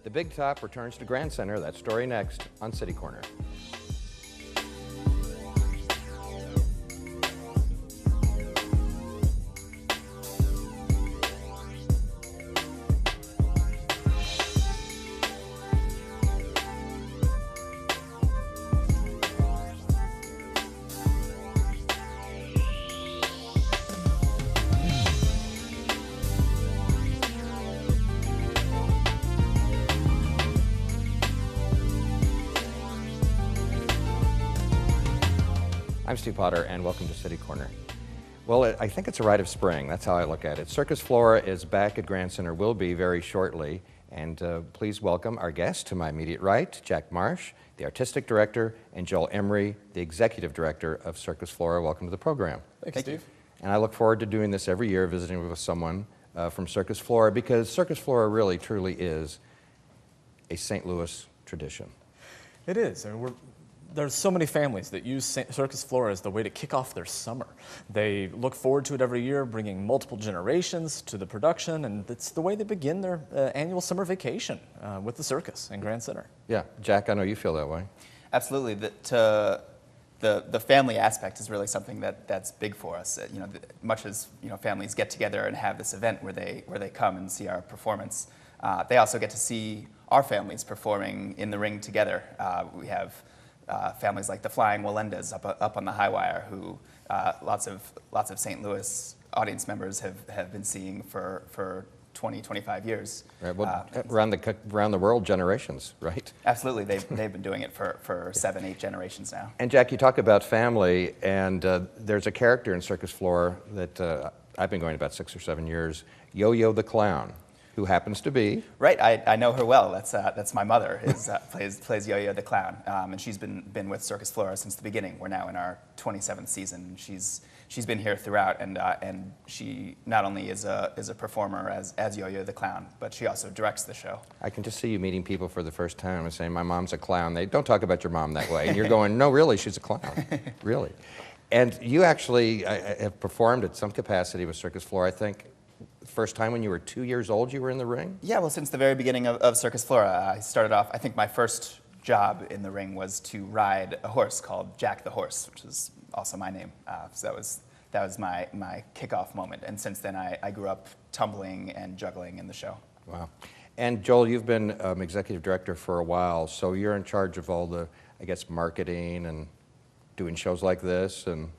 The Big Top returns to Grand Center. That story next on City Corner. I'm Steve Potter, and welcome to City Corner. Well, I think it's a rite of spring. That's how I look at it. Circus Flora is back at Grand Center, will be very shortly. And please welcome our guest to my immediate right, Jack Marsh, the artistic director, and Joel Emery, the executive director of Circus Flora. Welcome to the program. Thanks, Steve. And I look forward to doing this every year, visiting with someone from Circus Flora, because Circus Flora really, truly is a St. Louis tradition. It is. I mean, there's so many families that use Circus Flora as the way to kick off their summer. They look forward to it every year, bringing multiple generations to the production, and it's the way they begin their annual summer vacation with the circus in Grand Center. Yeah, Jack, I know you feel that way. Absolutely. The family aspect is really something that's big for us. Much as families get together and have this event where they come and see our performance, they also get to see our families performing in the ring together. We have families like the Flying Walendas up on the high wire, who lots of St. Louis audience members have been seeing for 20, 25 years. Right. Well, around the world, generations, right? Absolutely. They've been doing it for 7, 8 generations now. And Jack, you talk about family, and there's a character in Circus Flora that I've been going about 6 or 7 years, Yo-Yo the Clown, who happens to be... Right, I know her well. That's my mother, plays Yo-Yo the Clown, and she's been with Circus Flora since the beginning. We're now in our 27th season. She's been here throughout, and she not only is a performer as Yo-Yo the Clown, but she also directs the show. I can just see you meeting people for the first time and saying, my mom's a clown. They don't talk about your mom that way. And you're going, no, really, she's a clown. Really. And you actually have performed at some capacity with Circus Flora, I think. First time when you were 2 years old, you were in the ring? Yeah, well, since the very beginning of Circus Flora, I started off, I think my first job in the ring was to ride a horse called Jack the Horse, which is also my name. So that was my kickoff moment. And since then, I grew up tumbling and juggling in the show. Wow. And Joel, you've been executive director for a while, so you're in charge of all the, I guess, marketing and doing shows like this, and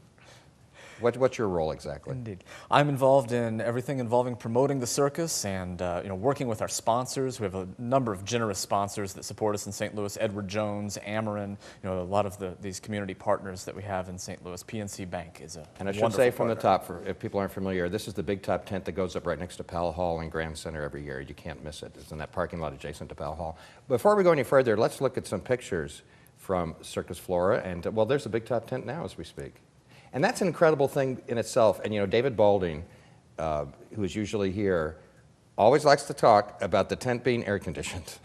what's your role exactly? Indeed. I'm involved in everything involving promoting the circus and working with our sponsors. We have a number of generous sponsors that support us in St. Louis. Edward Jones, Ameren, a lot of these community partners that we have in St. Louis. PNC Bank is a And I should say from the top, if people aren't familiar, this is the big top tent that goes up right next to Powell Hall in Grand Center every year. You can't miss it. It's in that parking lot adjacent to Powell Hall. Before we go any further, let's look at some pictures from Circus Flora. And well, there's a big top tent now as we speak. And that's an incredible thing in itself. And David Balding, who is usually here, always likes to talk about the tent being air conditioned.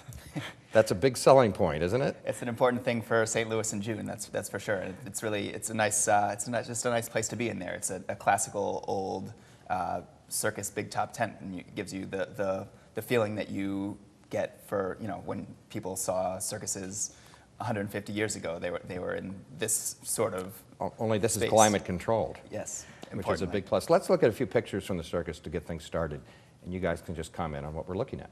That's a big selling point, isn't it? It's an important thing for St. Louis in June. That's for sure. It's a nice just a nice place to be in there. It's a classical old circus big top tent, and it gives you the feeling that you get for when people saw circuses 150 years ago. They were in this sort of only this space. Is climate controlled. Yes, which is a big plus. Let's look at a few pictures from the circus to get things started, and you guys can just comment on what we're looking at.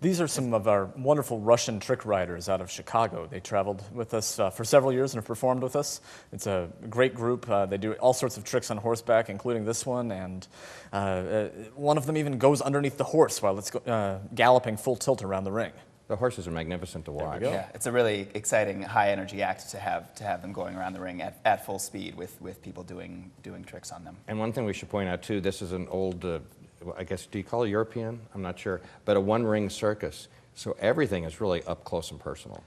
These are some of our wonderful Russian trick riders out of Chicago. They traveled with us for several years and have performed with us. It's a great group. They do all sorts of tricks on horseback, including this one, and one of them even goes underneath the horse while it's galloping full tilt around the ring. The horses are magnificent to watch. Yeah, it's a really exciting, high-energy act to have them going around the ring at full speed with people doing tricks on them. And one thing we should point out too, this is an old, I guess, do you call it European? I'm not sure, but a one-ring circus. So everything is really up close and personal.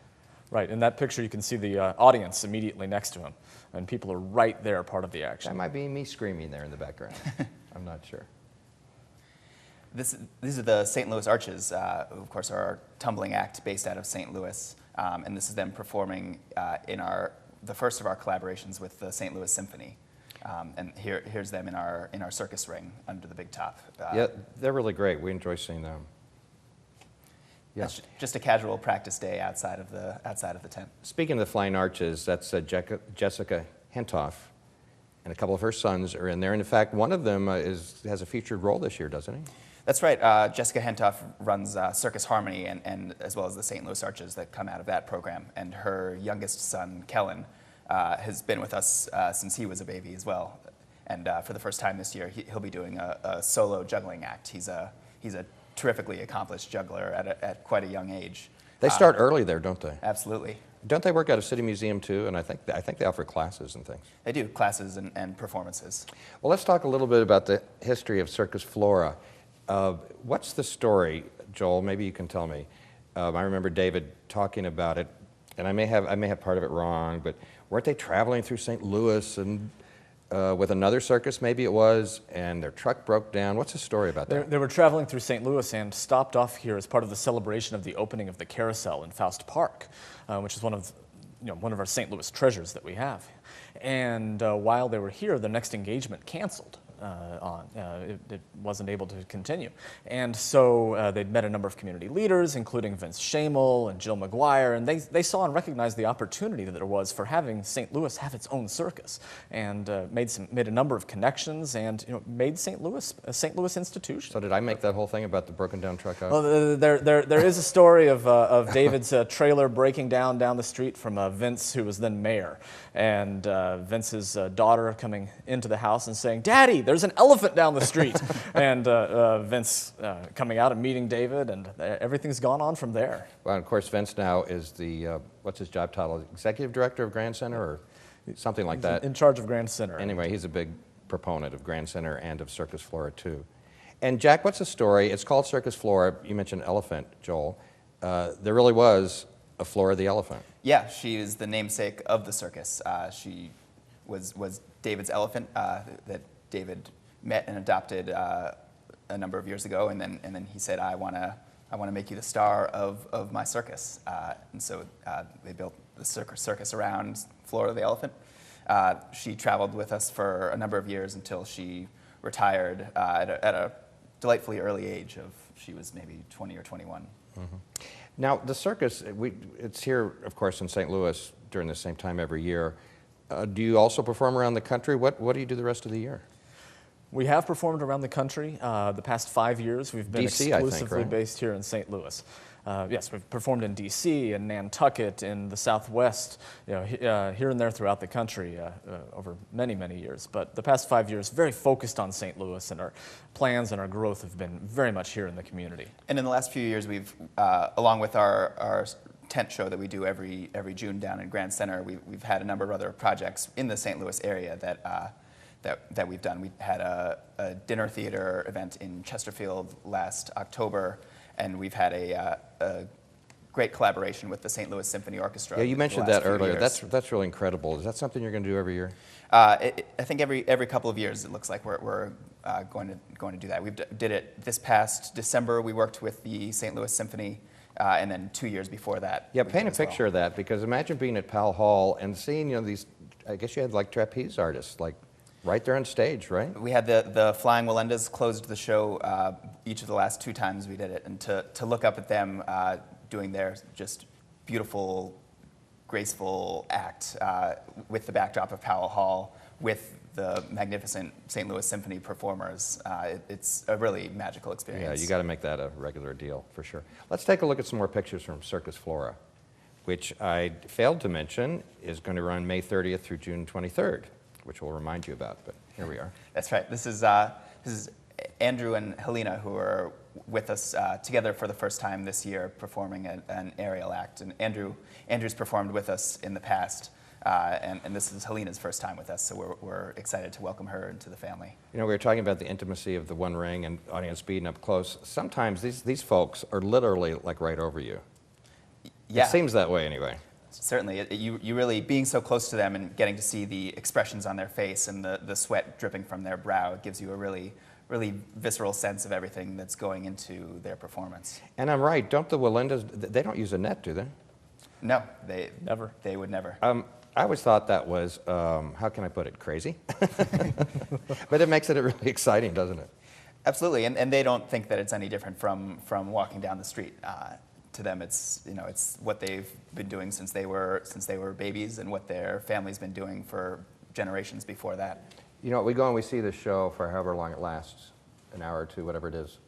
Right. In that picture, you can see the audience immediately next to him, and people are right there, part of the action. That might be me screaming there in the background. I'm not sure. These are the St. Louis Arches, who of course are our tumbling act based out of St. Louis, and this is them performing in the first of our collaborations with the St. Louis Symphony. And here's them in our circus ring under the big top. Yeah, they're really great. We enjoy seeing them. Yeah. That's just a casual practice day outside of the tent. Speaking of the Flying Arches, that's Jessica Hentoff, and a couple of her sons are in there. And in fact, one of them has a featured role this year, doesn't he? That's right. Jessica Hentoff runs Circus Harmony and as well as the St. Louis Arches that come out of that program. And her youngest son, Kellen, has been with us since he was a baby as well. And for the first time this year, he'll be doing a solo juggling act. He's a terrifically accomplished juggler at quite a young age. They start early there, don't they? Absolutely. Don't they work at a city museum too? And I think they offer classes and things. They do, classes and performances. Well, let's talk a little bit about the history of Circus Flora. What's the story, Joel? Maybe you can tell me. I remember David talking about it, and I may have part of it wrong, but weren't they traveling through St. Louis and with another circus, maybe it was, and their truck broke down? What's the story about that? They were traveling through St. Louis and stopped off here as part of the celebration of the opening of the carousel in Faust Park, which is one of our St. Louis treasures that we have. And while they were here, the next engagement canceled. It wasn't able to continue. And so they'd met a number of community leaders, including Vince Shamel and Jill McGuire, and they saw and recognized the opportunity that there was for having St. Louis have its own circus, and made a number of connections, and made St. Louis a St. Louis institution. So did I make that whole thing about the broken down truck out? Well, there is a story of David's trailer breaking down the street from Vince, who was then mayor, and Vince's daughter coming into the house and saying, "Daddy, there's an elephant down the street," and Vince coming out and meeting David, and everything's gone on from there. Well, of course, Vince now is the, what's his job title, Executive Director of Grand Center or something like that? In charge of Grand Center. Anyway, he's a big proponent of Grand Center and of Circus Flora, too. And Jack, what's the story? It's called Circus Flora. You mentioned elephant, Joel. There really was a Flora the elephant. Yeah, she is the namesake of the circus. She was David's elephant that David met and adopted a number of years ago, and then he said, I want to make you the star of my circus. And so they built the circus around Flora the elephant. She traveled with us for a number of years until she retired at a delightfully early age of, she was maybe 20 or 21. Mm-hmm. Now, the circus, it's here, of course, in St. Louis during the same time every year. Do you also perform around the country? What do you do the rest of the year? We have performed around the country. The past 5 years, we've been DC, I think, exclusively right? based here in St. Louis. Yes, we've performed in D.C., in Nantucket, in the Southwest, here and there throughout the country over many, many years. But the past 5 years, very focused on St. Louis, and our plans and our growth have been very much here in the community. And in the last few years, we've, along with our tent show that we do every June down in Grand Center, we've had a number of other projects in the St. Louis area that we've done. We had a dinner theater event in Chesterfield last October, and we've had a great collaboration with the St. Louis Symphony Orchestra. Yeah, you mentioned that earlier. That's really incredible. Is that something you're going to do every year? I think every couple of years it looks like we're going to do that. We did it this past December. We worked with the St. Louis Symphony, and then 2 years before that. Yeah, paint a picture of that, because imagine being at Powell Hall and seeing these. I guess you had like trapeze artists like right there on stage, right? We had the Flying Walendas closed the show each of the last 2 times we did it, and to look up at them doing their just beautiful, graceful act with the backdrop of Powell Hall, with the magnificent St. Louis Symphony performers, it's a really magical experience. Yeah, you got to make that a regular deal for sure. Let's take a look at some more pictures from Circus Flora, which I failed to mention is going to run May 30th through June 23rd, which we'll remind you about, but here we are. That's right. This is Andrew and Helena, who are with us together for the first time this year, performing an aerial act. And Andrew's performed with us in the past, and this is Helena's first time with us, so we're excited to welcome her into the family. We were talking about the intimacy of the One Ring and audience being up close. Sometimes these folks are literally like right over you. Yeah. It seems that way anyway. Certainly. You really, being so close to them and getting to see the expressions on their face and the sweat dripping from their brow, it gives you a really visceral sense of everything that's going into their performance. And I'm right, don't the Walendas, they don't use a net, do they? No, they Never. They would never. I always thought that was, how can I put it, crazy? But it makes it really exciting, doesn't it? Absolutely, and they don't think that it's any different from walking down the street. to them, it's it's what they've been doing since they were babies, and what their family's been doing for generations before that. You know, we go and we see this show for however long it lasts, an hour or two, whatever it is,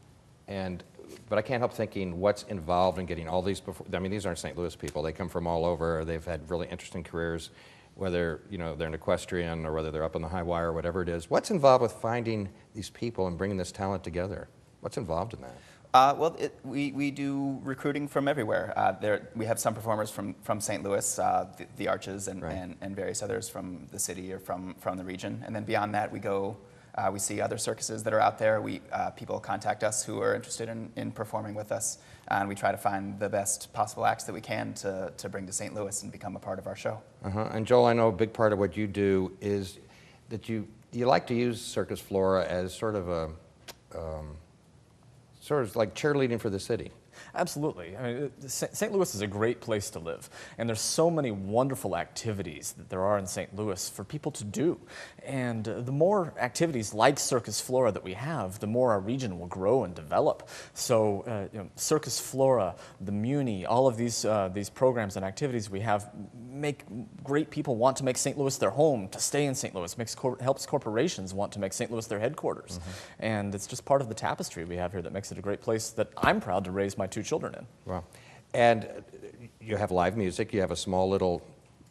but I can't help thinking what's involved in getting all these. I mean, these aren't St. Louis people. They come from all over. They've had really interesting careers, whether they're an equestrian or whether they're up on the high wire or whatever it is. What's involved with finding these people and bringing this talent together? What's involved in that? Well, we do recruiting from everywhere. We have some performers from St. Louis, the Arches, and, right. and various others from the city or from the region. And then beyond that, we go, we see other circuses that are out there. People contact us who are interested in performing with us, and we try to find the best possible acts that we can to bring to St. Louis and become a part of our show. And Joel, I know a big part of what you do is that you like to use Circus Flora as sort of like cheerleading for the city. Absolutely. I mean, St. Louis is a great place to live, and there's so many wonderful activities that there are in St. Louis for people to do. And the more activities like Circus Flora that we have, the more our region will grow and develop. So, Circus Flora, the Muni, all of these programs and activities we have make great people want to make St. Louis their home, to stay in St. Louis, helps corporations want to make St. Louis their headquarters. Mm-hmm. And it's just part of the tapestry we have here that makes it a great place that I'm proud to raise my 2 children in. Wow. And you have live music. You have a small little,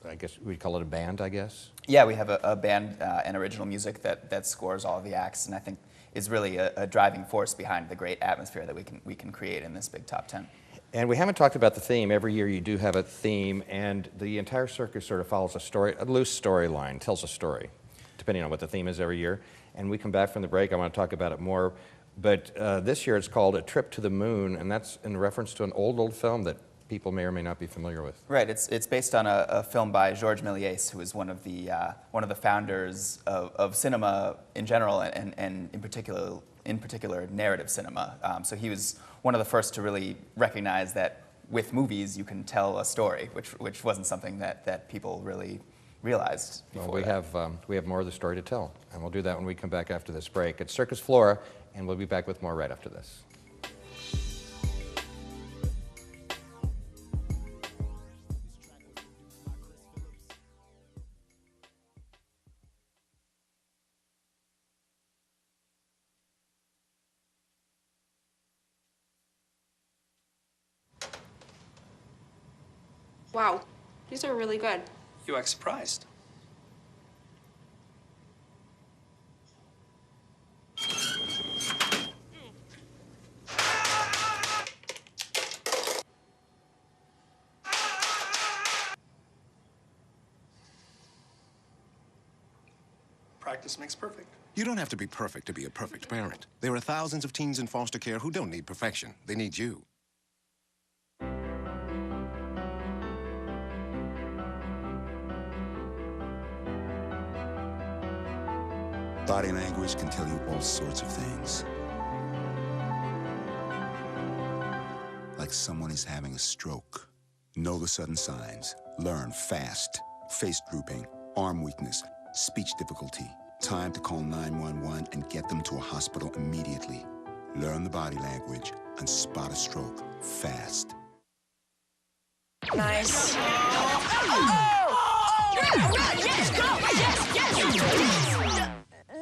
I guess we'd call it a band, I guess? Yeah, we have a band and original music that scores all of the acts, and I think is really a driving force behind the great atmosphere that we can create in this big top 10. And we haven't talked about the theme. Every year you do have a theme, and the entire circus sort of follows a loose storyline, tells a story, depending on what the theme is every year. And we come back from the break, I want to talk about it more. But this year it's called A Trip to the Moon, and that's in reference to an old film that people may or may not be familiar with. Right. It's based on a film by Georges Méliès, who is one of the founders of cinema in general, and in particular narrative cinema. So he was one of the first to really recognize that with movies you can tell a story, which wasn't something that people really realized before. Well, we have more of the story to tell, and we'll do that when we come back after this break. It's Circus Flora, and we'll be back with more right after this. Wow, these are really good. You act surprised. Practice makes perfect. You don't have to be perfect to be a perfect parent. There are thousands of teens in foster care who don't need perfection. They need you. Body language can tell you all sorts of things. Like someone is having a stroke. Know the sudden signs. Learn fast. Face drooping, arm weakness, speech difficulty. Time to call 911 and get them to a hospital immediately. Learn the body language and spot a stroke fast. Nice.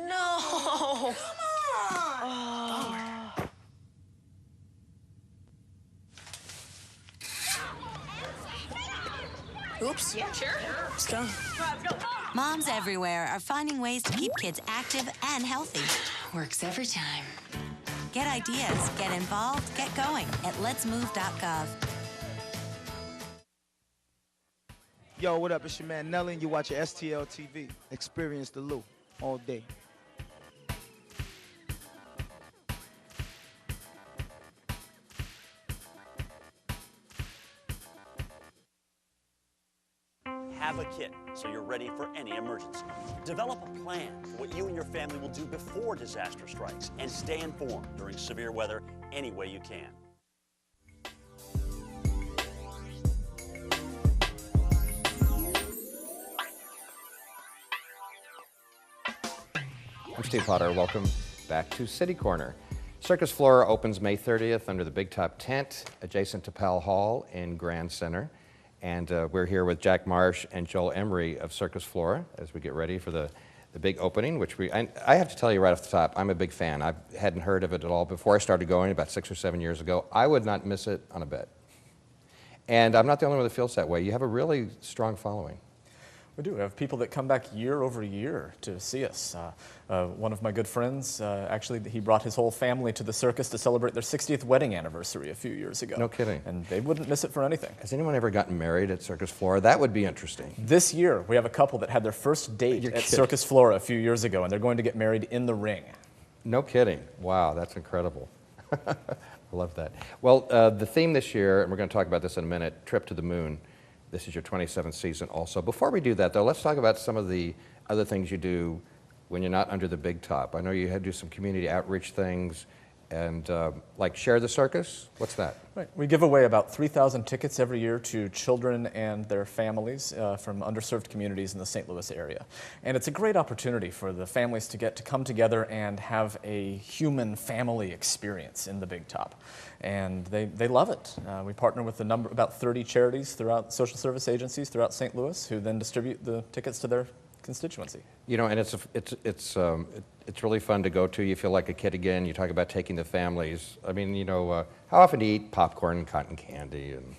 No. Oops. Yeah, sure. Let's go. Moms everywhere are finding ways to keep kids active and healthy. Works every time. Get ideas, get involved, get going at letsmove.gov. Yo, what up? It's your man Nelly, and you're watching STL TV. Experience the loop all day. Have a kit so you're ready for any emergency. Develop a plan for what you and your family will do before disaster strikes, and stay informed during severe weather any way you can. I'm Steve Potter. Welcome back to City Corner. Circus Flora opens May 30th under the Big Top tent adjacent to Powell Hall in Grand Center. And we're here with Jack Marsh and Joel Emery of Circus Flora as we get ready for the big opening, which I have to tell you right off the top, I'm a big fan. I hadn't heard of it at all before I started going about 6 or 7 years ago. I would not miss it on a bit. And I'm not the only one that feels that way. You have a really strong following. We do. We have people that come back year over year to see us. One of my good friends, actually, he brought his whole family to the circus to celebrate their 60th wedding anniversary a few years ago. No kidding. And they wouldn't miss it for anything. Has anyone ever gotten married at Circus Flora? That would be interesting. This year, we have a couple that had their first date at Circus Flora a few years ago, and they're going to get married in the ring. No kidding. Wow, that's incredible. I love that. Well, the theme this year, and we're going to talk about this in a minute, Trip to the Moon. This is your 27th season also. Before we do that, though, let's talk about some of the other things you do when you're not under the big top. I know you had to do some community outreach things and like Share the Circus. What's that? Right. We give away about 3,000 tickets every year to children and their families from underserved communities in the St. Louis area. And it's a great opportunity for the families to get to come together and have a human family experience in the big top. And they love it. We partner with about 30 charities throughout social service agencies throughout St. Louis who then distribute the tickets to their constituency. You know, and it's really fun to go to. You feel like a kid again. You talk about taking the families. I mean, you know, how often do you eat popcorn and cotton candy and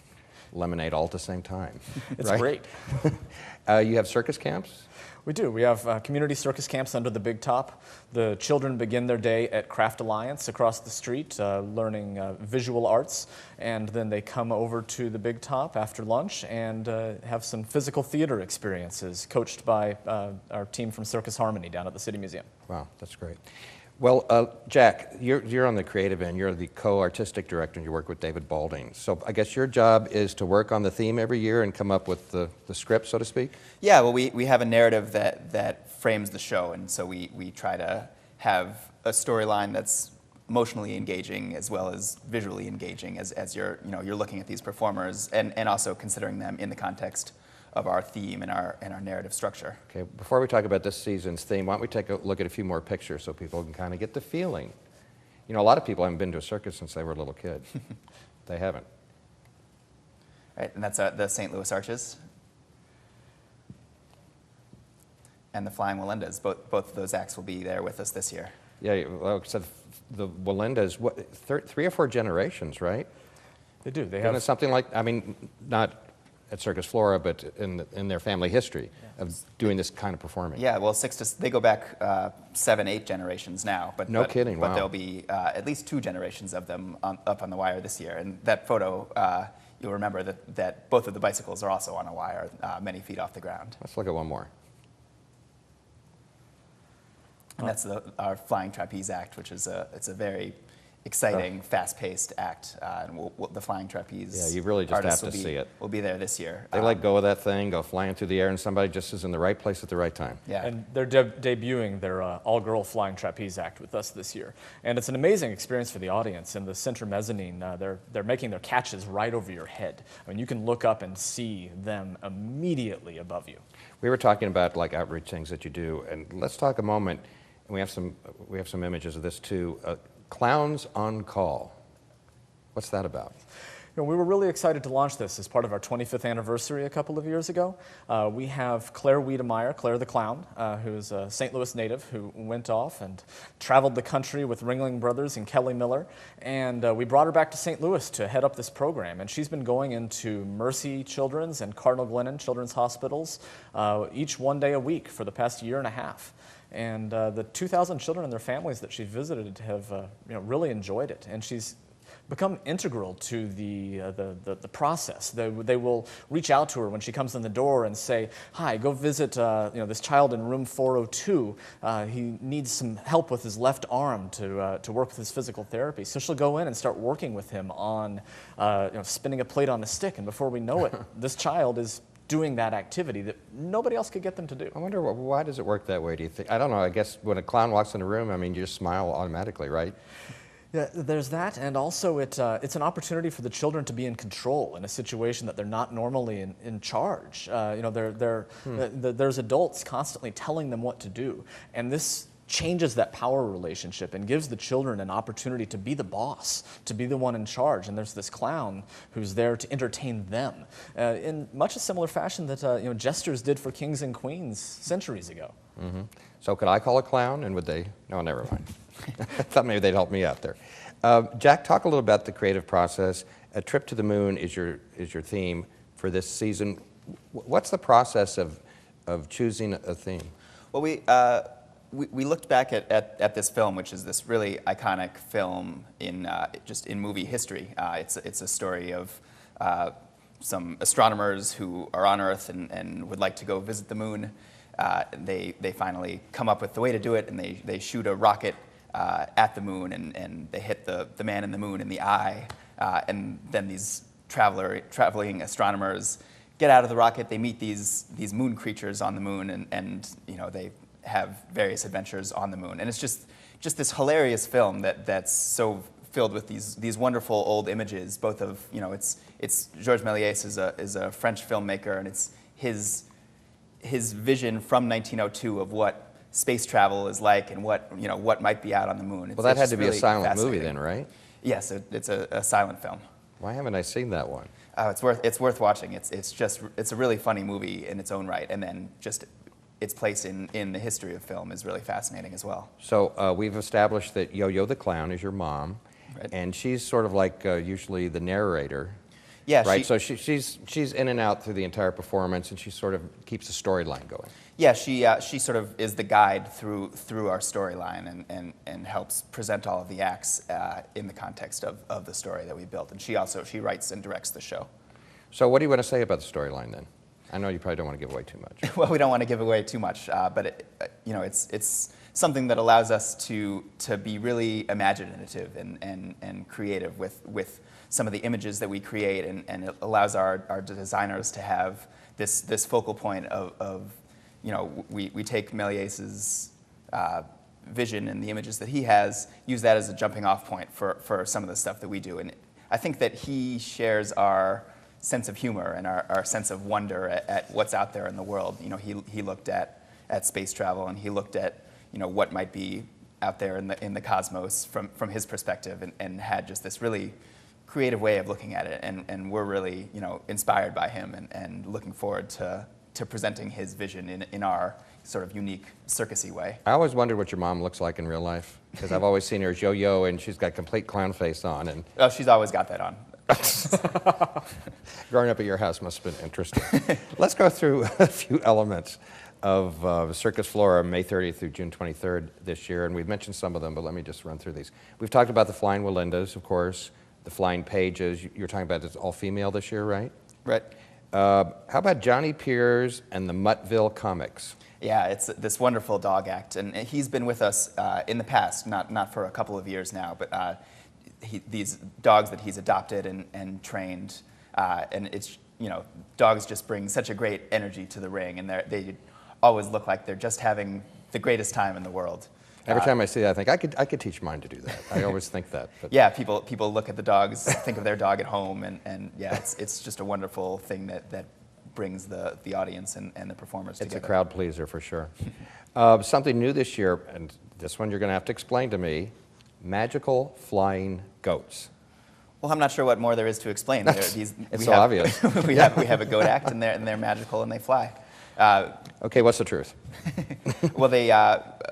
lemonade all at the same time? It's right? great. You have circus camps? We do. We have community circus camps under the big top. The children begin their day at Craft Alliance across the street, learning visual arts, and then they come over to the big top after lunch and have some physical theater experiences coached by our team from Circus Harmony down at the City Museum. Wow, that's great. Well, Jack, you're on the creative end. You're the co-artistic director, and you work with David Balding. So I guess your job is to work on the theme every year and come up with the script, so to speak? Yeah, well, we have a narrative that frames the show, and so we try to have a storyline that's emotionally engaging as well as visually engaging as you're looking at these performers and also considering them in the context of our theme and our narrative structure. Okay, before we talk about this season's theme, why don't we take a look at a few more pictures so people can kind of get the feeling. You know, a lot of people haven't been to a circus since they were a little kid. They haven't. Right, and that's the St. Louis Arches and the Flying Walendas. Both of those acts will be there with us this year. Yeah, well, so the Walendas, what, 3 or 4 generations, right? They do. They Isn't have it something like, I mean, not at Circus Flora, but in their family history of doing this kind of performing. Yeah, well, they go back 7, 8 generations now. But no kidding, But wow. there'll be at least 2 generations of them up on the wire this year. And that photo, you'll remember that both of the bicycles are also on a wire many feet off the ground. Let's look at one more. And that's our Flying Trapeze Act, which is it's a very exciting, fast-paced act. And the Flying Trapeze Yeah, you really just have to see it. We'll be there this year. They let go of that thing, go flying through the air, and somebody just is in the right place at the right time. Yeah. And they're debuting their all-girl Flying Trapeze Act with us this year. And it's an amazing experience for the audience. In the center mezzanine, they're making their catches right over your head. I mean, you can look up and see them immediately above you. We were talking about like outreach things that you do, and let's talk a moment. And we have some images of this too. Clowns on Call. What's that about? You know, we were really excited to launch this as part of our 25th anniversary a couple of years ago. We have Claire Wiedemeyer, Claire the Clown, who's a St. Louis native who went off and traveled the country with Ringling Brothers and Kelly Miller. And we brought her back to St. Louis to head up this program. And she's been going into Mercy Children's and Cardinal Glennon Children's Hospitals each one day a week for the past year and a half. And the 2,000 children and their families that she's visited have really enjoyed it. And she's become integral to the process. They will reach out to her when she comes in the door and say, "Hi, go visit this child in room 402. He needs some help with his left arm to work with his physical therapy." So she'll go in and start working with him on spinning a plate on a stick. And before we know it, this child is doing that activity that nobody else could get them to do. I wonder why does it work that way, do you think? I don't know. I guess when a clown walks in a room, I mean, you just smile automatically, right? Yeah, there's that, and also it's an opportunity for the children to be in control in a situation that they're not normally in charge. There's adults constantly telling them what to do, and this changes that power relationship and gives the children an opportunity to be the boss, to be the one in charge. And there's this clown who's there to entertain them in much a similar fashion that jesters did for kings and queens centuries ago. Mm-hmm. So could I call a clown, and would they? No, never mind. I thought maybe they'd help me out there. Jack, talk a little about the creative process. A trip to the moon is your theme for this season. What's the process of choosing a theme? Well, we looked back at this film, which is this really iconic film in just in movie history. It's a story of some astronomers who are on Earth and would like to go visit the moon. They finally come up with the way to do it, and they shoot a rocket at the moon, and they hit the man in the moon in the eye. And then these traveling astronomers get out of the rocket. They meet these moon creatures on the moon, and they have various adventures on the moon. And it's just this hilarious film that's so filled with these wonderful old images. Both of it's Georges Méliès is a French filmmaker, and it's his vision from 1902 of what space travel is like and what might be out on the moon. Well, that had to be really a silent movie then, right? Yes, it's a silent film. Why haven't I seen that one? Oh, it's worth watching. It's a really funny movie in its own right, and then just its place in the history of film is really fascinating as well. So we've established that Yo-Yo the Clown is your mom, right. And she's sort of like usually the narrator. Yeah, right. So she's in and out through the entire performance, and she sort of keeps the storyline going. Yeah, she sort of is the guide through our storyline and helps present all of the acts in the context of the story that we built. And she writes and directs the show. So what do you want to say about the storyline then? I know you probably don't want to give away too much. Well, we don't want to give away too much, but it's something that allows us to be really imaginative and creative with some of the images that we create, and it allows our designers to have this focal point of we take Méliès's vision and the images that he has, use that as a jumping off point for some of the stuff that we do. And I think that he shares our sense of humor and our sense of wonder at what's out there in the world. He looked at space travel, and he looked at what might be out there in the cosmos from his perspective, and had just this really creative way of looking at it. And we're really inspired by him and looking forward to presenting his vision in our sort of unique circusy way. I always wondered what your mom looks like in real life, because I've always seen her as Yo-Yo, and she's got complete clown face on. And oh, she's always got that on. Growing up at your house must have been interesting. Let's go through a few elements of Circus Flora, May 30th through June 23rd this year, and we've mentioned some of them, but let me just run through these. We've talked about the Flying Walindas, of course, the Flying Pages. You're talking about it's all female this year, right? Right. How about Johnny Piers and the Muttville Comics? Yeah, it's this wonderful dog act, and he's been with us in the past, not for a couple of years now, but these dogs that he's adopted and trained, and it's dogs just bring such a great energy to the ring, and they always look like they're just having the greatest time in the world. Every time I see that, I think I could teach mine to do that. I always think that. But. Yeah, people look at the dogs, think of their dog at home, and yeah, it's just a wonderful thing that brings the audience and the performers together. It's a crowd pleaser for sure. Something new this year, and this one you're going to have to explain to me: magical flying goats. Well, I'm not sure what more there is to explain. It's so obvious. we have a goat act, and they're magical and they fly. Okay, what's the truth? Well,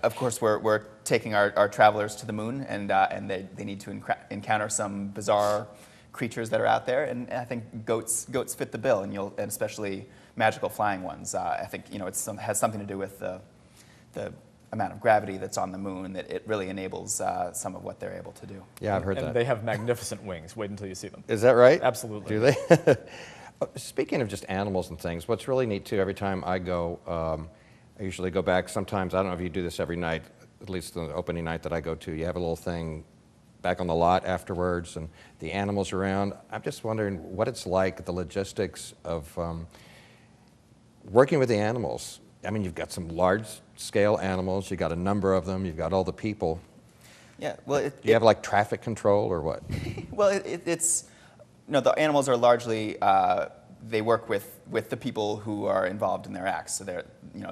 of course, we're taking our travelers to the moon, and they need to encounter some bizarre creatures that are out there, and I think goats fit the bill, and especially magical flying ones. I think it has something to do with the amount of gravity that's on the moon, that it really enables some of what they're able to do. Yeah, I've heard that. And they have magnificent wings. Wait until you see them. Is that right? Absolutely. Do they? Speaking of just animals and things, what's really neat too, every time I go, I usually go back, sometimes, I don't know if you do this every night, at least the opening night that I go to, you have a little thing back on the lot afterwards and the animals around. I'm just wondering what it's like, the logistics of working with the animals. I mean, you've got some large-scale animals, you've got a number of them, you've got all the people. Yeah, well, do you have like traffic control or what? Well, it's the animals are largely they work with the people who are involved in their acts. So they're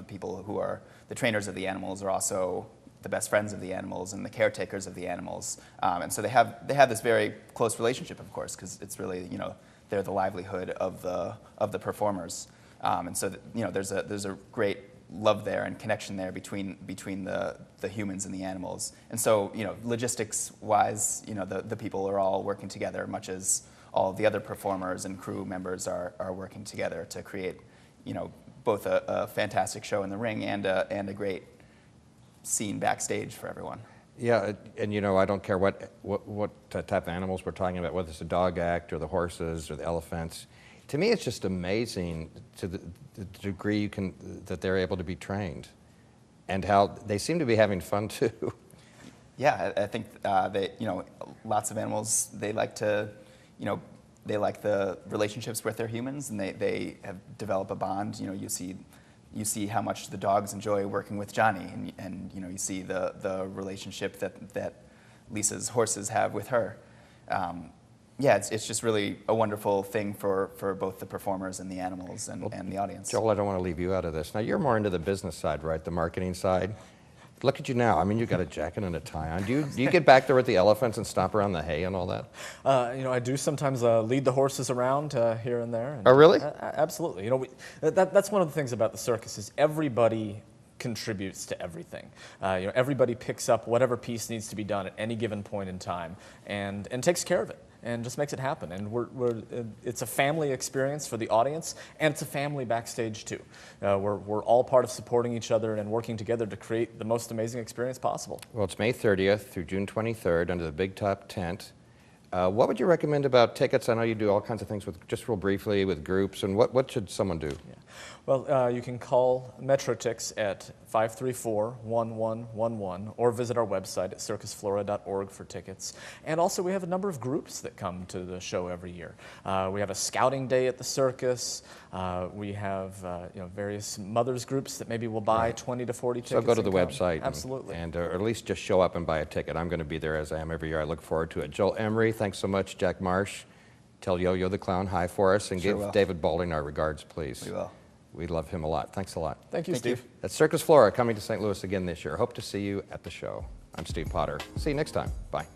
people who are the trainers of the animals are also the best friends of the animals and the caretakers of the animals. And so they have this very close relationship, of course, because it's really, you know, they're the livelihood of the performers. And so, you know, there's a great love there and connection there between the humans and the animals. And so, you know, logistics-wise, you know, the people are all working together, much as all the other performers and crew members are working together to create, you know, both a fantastic show in the ring and a great scene backstage for everyone. Yeah, and you know, I don't care what type of animals we're talking about, whether it's the dog act or the horses or the elephants. To me, it's just amazing to the degree that they're able to be trained, and how they seem to be having fun too. Yeah, I think you know, lots of animals, they like to, you know, they like the relationships with their humans, and they have developed a bond. You know, you see how much the dogs enjoy working with Johnny, and you know, you see the relationship that Lisa's horses have with her. Yeah, it's just really a wonderful thing for both the performers and the animals and the audience. Joel, I don't want to leave you out of this. Now, you're more into the business side, right? The marketing side. Look at you now. I mean, you've got a jacket and a tie on. Do you get back there with the elephants and stomp around the hay and all that? You know, I do sometimes lead the horses around here and there. And, oh, really? Absolutely. You know, that's one of the things about the circus is everybody contributes to everything. You know, everybody picks up whatever piece needs to be done at any given point in time and takes care of it and just makes it happen. And it's a family experience for the audience, and it's a family backstage too. We're all part of supporting each other and working together to create the most amazing experience possible. Well, it's May 30th through June 23rd under the Big Top tent. What would you recommend about tickets? I know you do all kinds of things with, just real briefly, with groups, and what should someone do? Yeah. Well, you can call MetroTix at 534-1111 or visit our website at circusflora.org for tickets. And also, we have a number of groups that come to the show every year. We have a scouting day at the circus. We have you know, various mothers groups that maybe will buy 20 to 40 tickets. So go to the website. Absolutely. And or at least just show up and buy a ticket. I'm going to be there as I am every year. I look forward to it. Joel Emery, thanks so much. Jack Marsh, tell Yo-Yo the Clown hi for us, and give David Balding our regards, please. We will. We love him a lot. Thanks a lot. Thank you, Steve. That's Circus Flora coming to St. Louis again this year. Hope to see you at the show. I'm Steve Potter. See you next time. Bye.